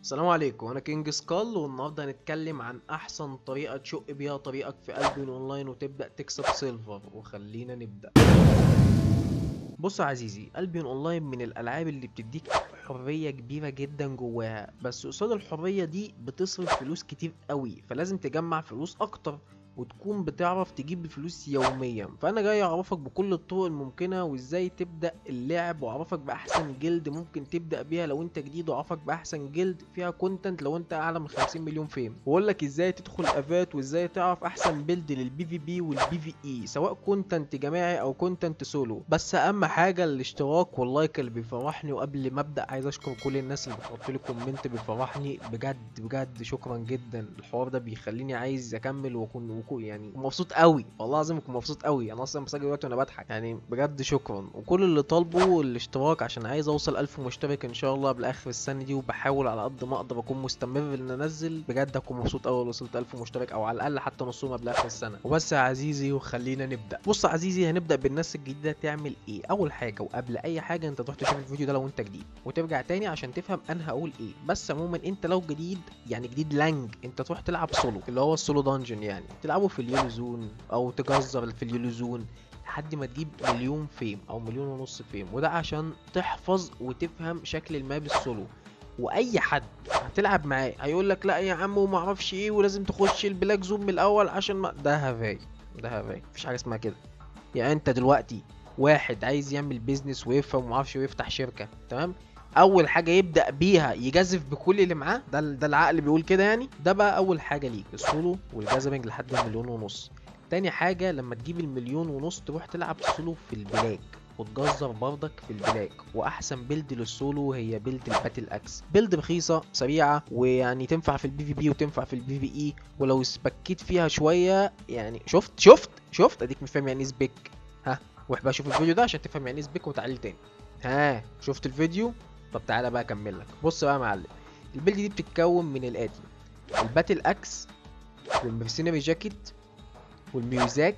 السلام عليكم، انا كينج سكال والنهارده هنتكلم عن احسن طريقه تشق بيها طريقك في البيون اونلاين وتبدا تكسب سيلفر. وخلينا نبدا. بص يا عزيزي، البيون اونلاين من الالعاب اللي بتديك حريه كبيره جدا جواها، بس قصاد الحريه دي بتصرف فلوس كتير قوي، فلازم تجمع فلوس اكتر وتكون بتعرف تجيب فلوس يوميا. فانا جاي اعرفك بكل الطرق الممكنه وازاي تبدا اللعب، واعرفك باحسن جلد ممكن تبدا بيها لو انت جديد، واعرفك باحسن جلد فيها كونتنت لو انت اعلى من 50 مليون فيم، واقول لك ازاي تدخل افات وازاي تعرف احسن بيلد للبي في بي والبي في اي، سواء كونتنت جماعي او كونتنت سولو. بس اهم حاجه الاشتراك واللايك اللي بيفرحني. وقبل ما ابدا عايز اشكر كل الناس اللي بتحط لي كومنت بيفرحني بجد بجد، شكرا جدا. الحوار ده بيخليني عايز اكمل واكون يعني مبسوط قوي، والله العظيم اكون مبسوط قوي. انا اصلا بسجل دلوقتي وانا بضحك يعني، بجد شكرا. وكل اللي طالبه الاشتراك عشان عايز اوصل 1000 مشترك ان شاء الله بالاخر السنه دي، وبحاول على قد ما اقدر اكون مستمر ان انزل. بجد اكون مبسوط قوي لو وصلت 1000 مشترك، او على الاقل حتى نصهم قبل اخر السنه. وبس يا عزيزي وخلينا نبدا. بص يا عزيزي، هنبدا بالناس الجديده. تعمل ايه اول حاجه؟ وقبل اي حاجه انت تروح تشوف الفيديو ده لو انت جديد، وترجع تاني عشان تفهم انا هقول ايه. بس عموما انت لو جديد، يعني جديد لانج، انت تروح تلعب سولو، اللي هو السولو دانجن، يعني تلعبه في اليولو زون او تجزر في اليولو زون لحد ما تجيب مليون فيم او مليون ونص فيم، وده عشان تحفظ وتفهم شكل الماب السولو. واي حد هتلعب معاه هيقول لك لا يا عم وما اعرفش ايه، ولازم تخش البلاك زوم من الاول عشان ما ده هفاي. ده هفاي، مفيش حاجه اسمها كده. يعني انت دلوقتي واحد عايز يعمل بيزنس ويفهم وما اعرفش ويفتح شركه، تمام؟ اول حاجه يبدا بيها يجازف بكل اللي معاه، ده العقل بيقول كده يعني. ده بقى اول حاجه ليك، السولو والجازفنج لحد المليون ونص. تاني حاجه لما تجيب المليون ونص تروح تلعب سولو في البلاك، وتجزر برضك في البلاك. واحسن بيلد للسولو هي بيلد الباتل اكس، بيلد رخيصه سريعه، ويعني تنفع في البي في بي وتنفع في البي في اي. ولو سبكيت فيها شويه يعني، شفت اديك مش فاهم يعني ايه سبيك؟ ها، روح بقى شوف الفيديو ده عشان تفهم يعني ايه سبيك وتعالي تاني. ها، شفت الفيديو؟ طب تعالى بقى اكمل لك. بص بقى يا معلم، البيلد دي بتتكون من الاتي: الباتل اكس، والمرسينري جاكيت، والميوزاك،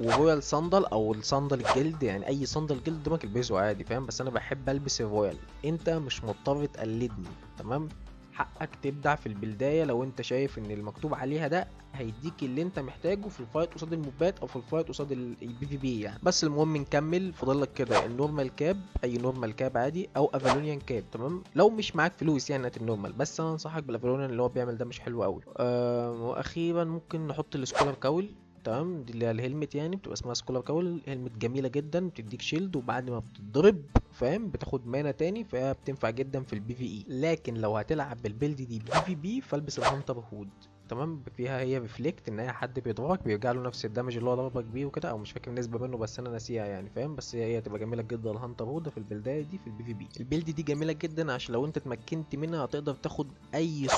ورويال صندل او الصندل الجلد. يعني اي صندل جلد قدامك البسه عادي، فاهم؟ بس انا بحب البس الرويال. انت مش مضطر تقلدني، تمام؟ حقك تبدع في البدايه لو انت شايف ان المكتوب عليها ده هيديك اللي انت محتاجه في الفايت قصاد الموبات او في الفايت قصاد البي في بي يعني. بس المهم نكمل. فاضل لك كده النورمال كاب، اي نورمال كاب عادي، او افالونيان كاب، تمام؟ لو مش معاك فلوس يعني هات النورمال، بس انا انصحك بالافالونيان اللي هو بيعمل ده مش حلو قوي. واخيرا ممكن نحط السكولر كاول، تمام؟ دي اللي هي الهلمت، يعني بتبقى اسمها سكولر كاول. هلمت جميله جدا، بتديك شيلد، وبعد ما بتتضرب فاهم بتاخد مانا تاني، فهي بتنفع جدا في البي في اي. لكن لو هتلعب بالبيلد دي بي في بي فالبس الهانتر هود، تمام؟ فيها هي ريفليكت، ان اي حد بيضربك بيرجع له نفس الدمج اللي هو ضربك بيه وكده، او مش فاكر النسبه منه بس انا ناسيها يعني، فاهم؟ بس هي تبقى جميله جدا الهانتر هود في البلدايه دي في البي في بي. البيلد دي جميله جدا عشان لو انت اتمكنت منها هتقدر تاخد اي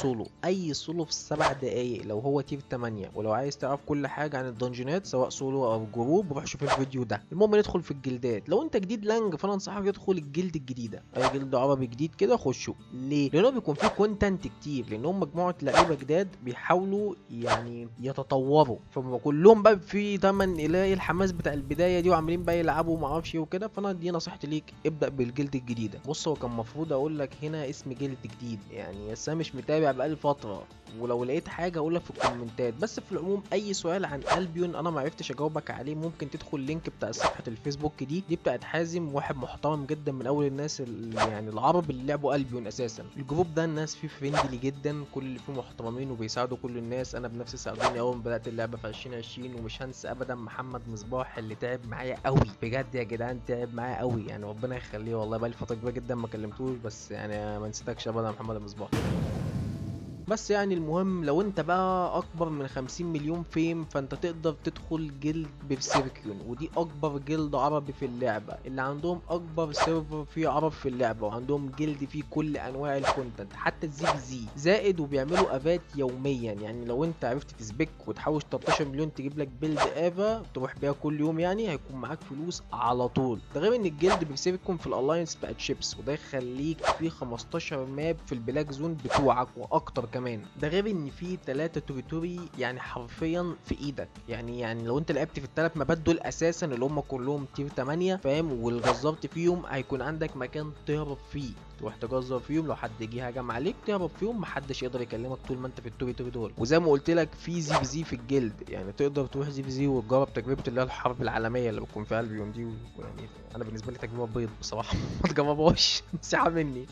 سولو في 7 دقايق لو هو تير 8. ولو عايز تعرف كل حاجه عن الدنجونات سواء سولو او جروب روح شوف الفيديو ده. المهم ندخل في الجلدات. لو انت جديد لانج فانا انصحك تدخل الجلد الجديده، اي جلد عربي جديد كده خشه. ليه؟ لانه بيكون فيه كونتنت كتير، لانهم مجموعه لعيبه جداد بيحاولوا يعني يتطوروا، فكلهم بقى في دايما يلاقي الحماس بتاع البدايه دي وعاملين بقى يلعبوا وما اعرفش ايه وكده. فانا دي نصيحتي ليك، ابدا بالجلد الجديده. بص، هو كان المفروض اقول لك هنا اسم جلد جديد يعني، بس انا مش متابع بقالي فتره، ولو لقيت حاجه اقول لك في الكومنتات. بس في العموم اي سؤال عن البيون انا ما عرفتش اجاوبك عليه، ممكن تدخل اللينك بتاع صفحه الفيسبوك دي بتاعت حازم، واحد محترم جدا من اول الناس اللي يعني العرب اللي لعبوا البيون اساسا. الجروب ده الناس فيه فريندلي جدا، كل اللي فيه محترمين وبيساعدوا كل الناس. انا بنفسي ساعدوني اول ما بدات اللعبه في 2020. ومش هنسى ابدا محمد مصباح اللي تعب معايا قوي بجد يا جدعان، تعب معايا قوي يعني، ربنا يخليه. والله بقالي فتره كبيره جدا ما كلمتوش، بس يعني ما نسيتكش ابدا يا محمد مصباح. بس يعني المهم لو انت بقى اكبر من 50 مليون فيم فانت تقدر تدخل جلد بيرسيركيون، ودي اكبر جلد عربي في اللعبة، اللي عندهم اكبر سيرفر فيه عرب في اللعبة، وعندهم جلد فيه كل انواع الكونتنت حتى الزي في زي زائد، وبيعملوا افات يوميا. يعني لو انت عرفت تسبك وتحوش 13 مليون تجيب لك بيلد افا تروح بيها كل يوم، يعني هيكون معاك فلوس على طول. ده غير ان الجلد بيرسيركيون في الالاينس بقت شيبس، وده يخليك في 15 ماب في البلاك زون بتوعك واكتر كمان. ده غير ان في 3 توريتوري يعني حرفيا في ايدك. يعني لو انت لعبت في الثلاث مابات دول اساسا اللي هم كلهم تير 8 فاهم، والجزرت فيهم هيكون عندك مكان تهرب فيه، تروح تجزر فيهم، لو حد جه هجم عليك تهرب فيهم، محدش يقدر يكلمك طول ما انت في التوري دول. وزي ما قلت لك في زي في زي في الجلد، يعني تقدر تروح زي في زي وتجرب تجربه اللي هي الحرب العالميه اللي بتكون في البيون دي. يعني انا بالنسبه لي تجربه بيض بصراحه ما تجربوش نصيحه مني.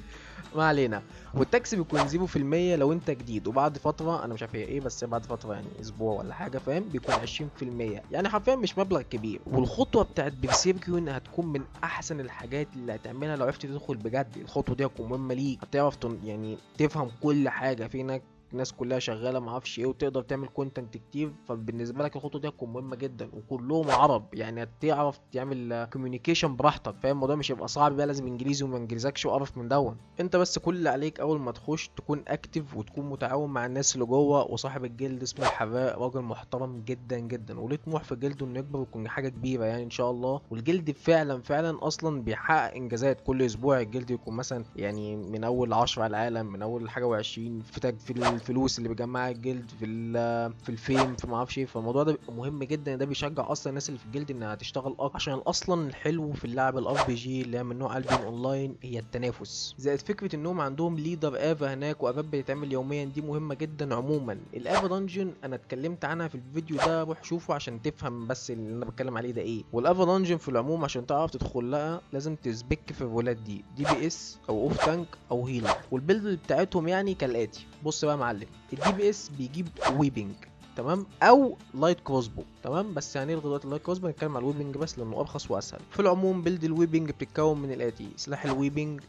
ما علينا. والتاكس بيكون 0% لو انت جديد، وبعد فتره انا مش عارف هي ايه، بس بعد فتره يعني اسبوع ولا حاجه فاهم بيكون 20%، يعني حرفيا مش مبلغ كبير. والخطوه بتاعت برسيركيون هتكون من احسن الحاجات اللي هتعملها لو عرفت تدخل بجد. الخطوه دي هتكون مهمه ليك، هتعرف يعني تفهم كل حاجه فينك، الناس كلها شغاله ما اعرفش ايه، وتقدر تعمل كونتنت كتير. فبالنسبه لك الخطوه دي هتكون مهمه جدا، وكلهم عرب يعني هتعرف تعمل كوميونيكيشن براحتك فاهم. الموضوع مش هيبقى صعب بقى لازم انجليزي وما انجليزكش وقرف من دون. انت بس كل اللي عليك اول ما تخش تكون اكتف وتكون متعاون مع الناس اللي جوه. وصاحب الجلد اسمه الحراق، راجل محترم جدا جدا وليه طموح في جلده انه يكبر ويكون حاجه كبيره يعني ان شاء الله. والجلد فعلا اصلا بيحقق انجازات كل اسبوع. الجلد يكون مثلا يعني من اول 10 على العالم، من اول حاجه و20 في الفلوس اللي بيجمعها الجلد، في الفيم، في ما اعرفش ايه. فالموضوع ده بيبقى مهم جدا، ده بيشجع اصلا الناس اللي في الجلد انها تشتغل اكتر. عشان اصلا الحلو في اللعب الار بي جي اللي هي من نوع البين اونلاين هي التنافس، زائد فكره انهم عندهم ليدر افا هناك وافات بتتعمل يوميا، دي مهمه جدا. عموما الافا دنجن انا اتكلمت عنها في الفيديو ده، روح شوفه عشان تفهم بس اللي انا بتكلم عليه ده ايه. والافا دنجن في العموم عشان تعرف تدخل لها لازم تسبك في الرولات دي بي اس او اوف تانك او هيلر. والبيلد بتاعتهم يعني كالاتي. بص بقى يا معلم، الدي بي اس بيجيب ويبنج تمام او لايت كروسبو تمام، بس هنلغي دلوقتي اللايت كروسبو نتكلم على الويبنج بس لانه ارخص واسهل. في العموم بيلد الويبنج بتتكون من الاتي: سلاح الويبنج،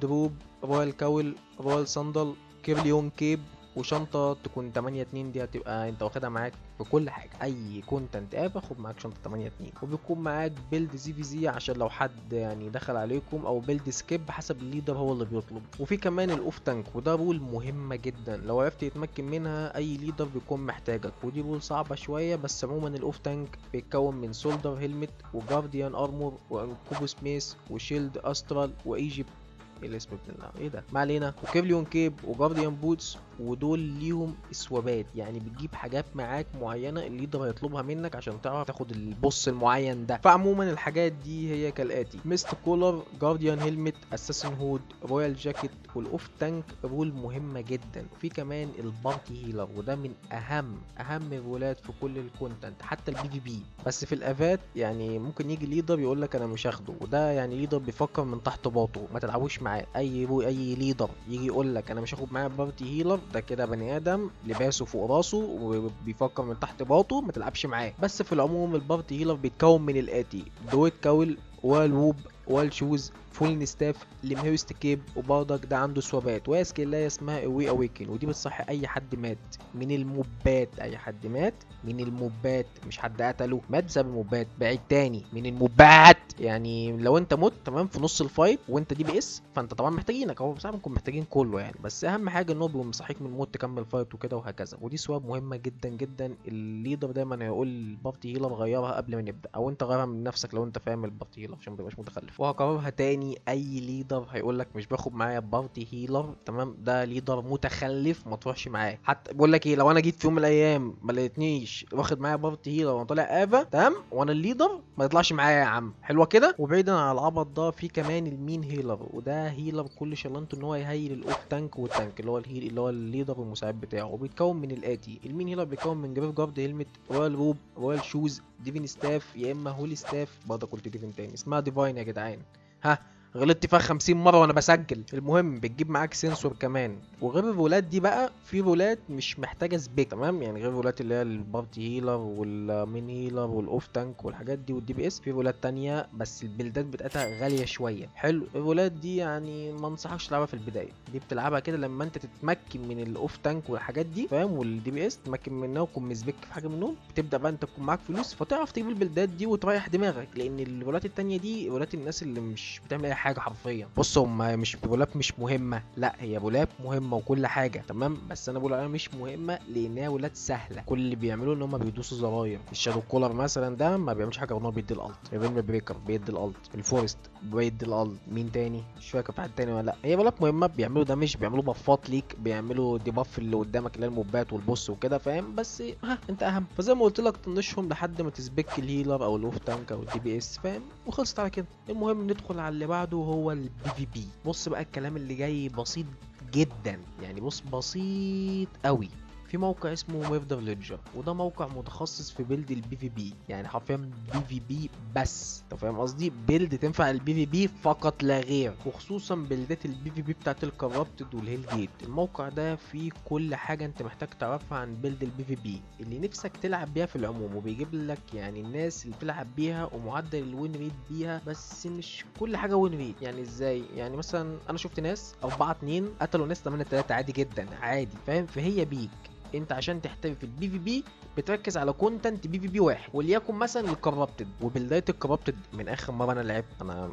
دروب، رويال كاول، رويال صندل، كيرليون كيب، وشنطه تكون 8/2 دي هتبقى انت واخدها معاك في كل حاجه. اي كونتنت اب خد معاك شنطه 8/2. وبيكون معاك بيلد زي في زي عشان لو حد يعني دخل عليكم، او بيلد سكيب حسب الليدر هو اللي بيطلب. وفي كمان الاوف تانك، وده رول مهمه جدا لو عرفت يتمكن منها اي ليدر بيكون محتاجك. ودي رول صعبه شويه، بس عموما الاوف تانك بيتكون من سولدر هيلمت وجارديان ارمور وانكوبو سميث وشيلد استرال وايجيبت الاسم ابن الله ايه ده ما علينا، وكيفليون كيب وجارديان بوتس. ودول ليهم اسوابات، يعني بتجيب حاجات معاك معينه الليدر هيطلبها منك عشان تعرف تاخد البوس المعين ده. فعموما الحاجات دي هي كالاتي: ميست كولر، جارديان هيلمت، اساسن هود، رويال جاكيت. والاوف تانك رول مهمه جدا. وفي كمان البارتي هيلر، وده من اهم الرولات في كل الكونتنت حتى البي في بي. بس في الافات يعني ممكن يجي ليدر يقول لك انا مش هاخده، وده يعني ليدر بيفكر من تحت باطه، ما تلعبوش معاه. اي ليدر يجي يقول لك انا مش هاخد معاه بارتي هيلر، ده كده بني ادم لباسه فوق راسه وبيفكر من تحت باطه، ما تلعبش معاه. بس في العموم البارتي هيلر بيتكون من الاتي: دويت كاول، والووب، والشوز، فول ستاف، لمهيرست كيب. وبرضك ده عنده سوابات وهي سكيلايه اسمها اوي اويكن، ودي بتصحي اي حد مات من الموبات. اي حد مات من الموبات، مش حد قتله، مات بسبب الموبات. بعيد تاني، من الموبات. يعني لو انت مت تمام في نص الفايت وانت دي بي اس، فانت طبعا محتاجينك، هو بصراحه بنكون محتاجين كله يعني، بس اهم حاجه ان هو بيقوم مصحيك من الموت تكمل فايت وكده وهكذا. ودي سواب مهمه جدا جدا. الليدر دايما هيقول البارتي هيلر غيرها قبل ما نبدا، او انت غيرها من نفسك لو انت فاهم البارتي هيلر عشان ما تبقاش متخلف. وهكررها تاني: اي ليدر هيقول لك مش باخد معايا بارتي هيلر تمام، ده ليدر متخلف، ما تروحش معاه. حتى بقول لك ايه، لو انا جيت في يوم من الايام ما لقيتنيش واخد معايا بارتي هيلر وانا طالع افا تمام وانا الليدر، ما تطلعش معايا يا عم. حلوه كده. وبعيدا عن العبط ده في كمان المين هيلر، وده هيلر كل شغلانته ان هو يهيل الاوف تانك والتانك اللي هو الهيل اللي هو الليدر والمساعد بتاعه. وبيتكون من الاتي: المين هيلر بيتكون من جريف جارد هيلمت، رويال روب، رويال شوز، ديفين ستاف يا اما هولي ستاف، برضه قلت ديفين تاني اسمها ديفاين يا جدعان. ها غلطت فيها 50 مره وانا بسجل. المهم بتجيب معاك سنسور كمان. وغير الرولات دي بقى في رولات مش محتاجه سبيك تمام، يعني غير الرولات اللي هي البارتي هيلر والمين هيلر والاوف تانك والحاجات دي والدي بي اس، في رولات تانية بس البيلدات بتاعتها غاليه شويه. حلو، الرولات دي يعني ما انصحكش تلعبها في البدايه، دي بتلعبها كده لما انت تتمكن من الاوف تانك والحاجات دي فاهم، والدي بي اس تتمكن منها وتكون مسبك في حاجه منهم، بتبدا بقى انت تكون معاك فلوس فتعرف تجيب البيلدات دي وتريح دماغك. لان الرولات التانية دي رولات الناس اللي مش بتعمل اي حاجه حرفيا. بص هم مش بولاب مش مهمه، لا هي بولاب مهمه وكل حاجه تمام، بس انا بقول عليها مش مهمه لانها ولاد سهله. كل اللي بيعملوه ان هم بيدوسوا زراير. الشادو كولر مثلا ده ما بيعملش حاجه غير ان هو بيدي الالت، الريلم بريكر بيدي الالت، الفورست بيدي الالت، مين تاني مش فاكر في حد تاني ولا لا. هي بولاب مهمه، بيعملوا ده مش بيعملوا بفات ليك، بيعملوا ديباف اللي قدامك اللي هي الموبات والبوس وكده فاهم، بس ها انت اهم. فزي ما قلت لك طنشهم لحد ما تسبك الهيلر او الاوف تانك او الدي بي اس فاهم، وخلصت على كده. المهم ندخل على اللي بعده بعده هو البي في بي. بص بقى الكلام اللي جاي بسيط جدا، يعني بص بسيط قوي. في موقع اسمه ميردر ليدجر، وده موقع متخصص في بيلد البي في بي، يعني حرفيا بي في بي بس، انت فاهم قصدي؟ بيلد تنفع البي في بي فقط لا غير، وخصوصا بيلدات البي في بي بتاعت الكرابتد والهيل جيت. الموقع ده فيه كل حاجه انت محتاج تعرفها عن بيلد البي في بي اللي نفسك تلعب بيها في العموم، وبيجيب لك يعني الناس اللي بتلعب بيها ومعدل الوين ريت بيها، بس مش كل حاجه وين ريت. يعني ازاي؟ يعني مثلا انا شفت ناس 4-2 قتلوا ناس 8-3 عادي جدا عادي، فاهم؟ فهي بيك انت عشان تحترف في البي في بي بتركز على كونتنت بي في بي واحد، وليكن مثلا الكرابتد. وبدايه الكرابتد من اخر مره انا لعبت،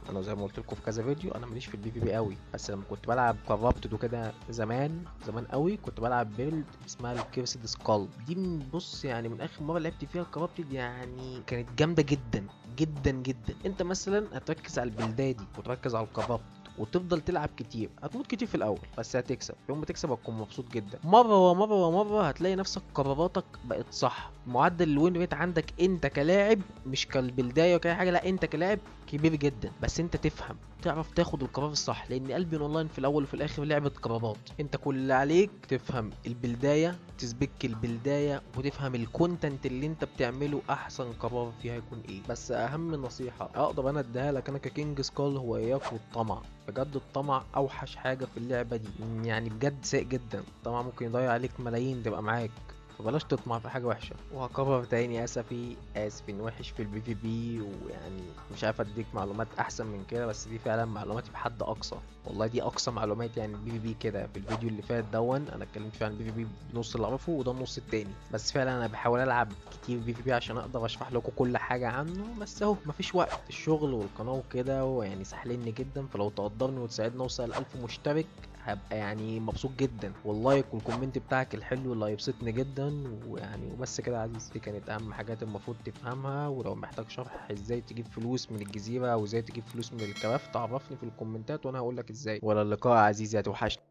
انا زي ما قلت لكم في كذا فيديو، انا ماليش في البي في بي قوي، بس لما كنت بلعب كرابتد وكده زمان زمان قوي كنت بلعب بيلد اسمها الكيرسد سكال. دي بص يعني من اخر مره لعبت فيها الكرابتد يعني كانت جامده جدا جدا جدا. انت مثلا هتركز على البلدايه دي وتركز على الكرابتد وتفضل تلعب كتير، هتموت كتير في الاول بس هتكسب، يوم ما تكسب هتكون مبسوط جدا. مره ومره ومره هتلاقي نفسك قراراتك بقت صح، معدل الوين ريت عندك انت كلاعب مش كالبدايه وكاي حاجه، لا انت كلاعب كبير جدا، بس انت تفهم تعرف تاخد القرار الصح، لان البيون اونلاين في الاول وفي الاخر لعبه قرارات. انت كل اللي عليك تفهم البلدايه، تسبك البلدايه، وتفهم الكونتنت اللي انت بتعمله احسن قرار فيها يكون ايه. بس اهم نصيحه اقدر انا اديها لك انا ككينج سكال هو اياك والطمع. بجد الطمع اوحش حاجه في اللعبه دي، يعني بجد سيء جدا. الطمع ممكن يضيع عليك ملايين تبقى معاك، فبلاش تطمع في حاجه وحشه. وهكرر تاني، اسف ان وحش في البي في بي، ويعني مش عارف اديك معلومات احسن من كده، بس دي فعلا معلوماتي بحد اقصى، والله دي اقصى معلومات. يعني البي في بي كده في الفيديو اللي فات انا اتكلمت فيه عن البي في بي بنص اللي اعرفه، وده النص التاني. بس فعلا انا بحاول العب كتير بي في بي عشان اقدر اشرح لكم كل حاجه عنه، بس اهو مفيش وقت، الشغل والقناه وكده ويعني سحلني جدا. فلو تقدرني وتساعدني نوصل 1000 مشترك هبقى يعني مبسوط جدا، واللايك والكومنت بتاعك الحلو اللي هيبسطني جدا. ويعني وبس كده يا عزيز، دي كانت اهم حاجات المفروض تفهمها. ولو محتاج شرح ازاي تجيب فلوس من الجزيرة او ازاي تجيب فلوس من الكرافت عرفني في الكومنتات وانا هقولك ازاي. ولا اللقاء يا عزيزي، هتوحشني.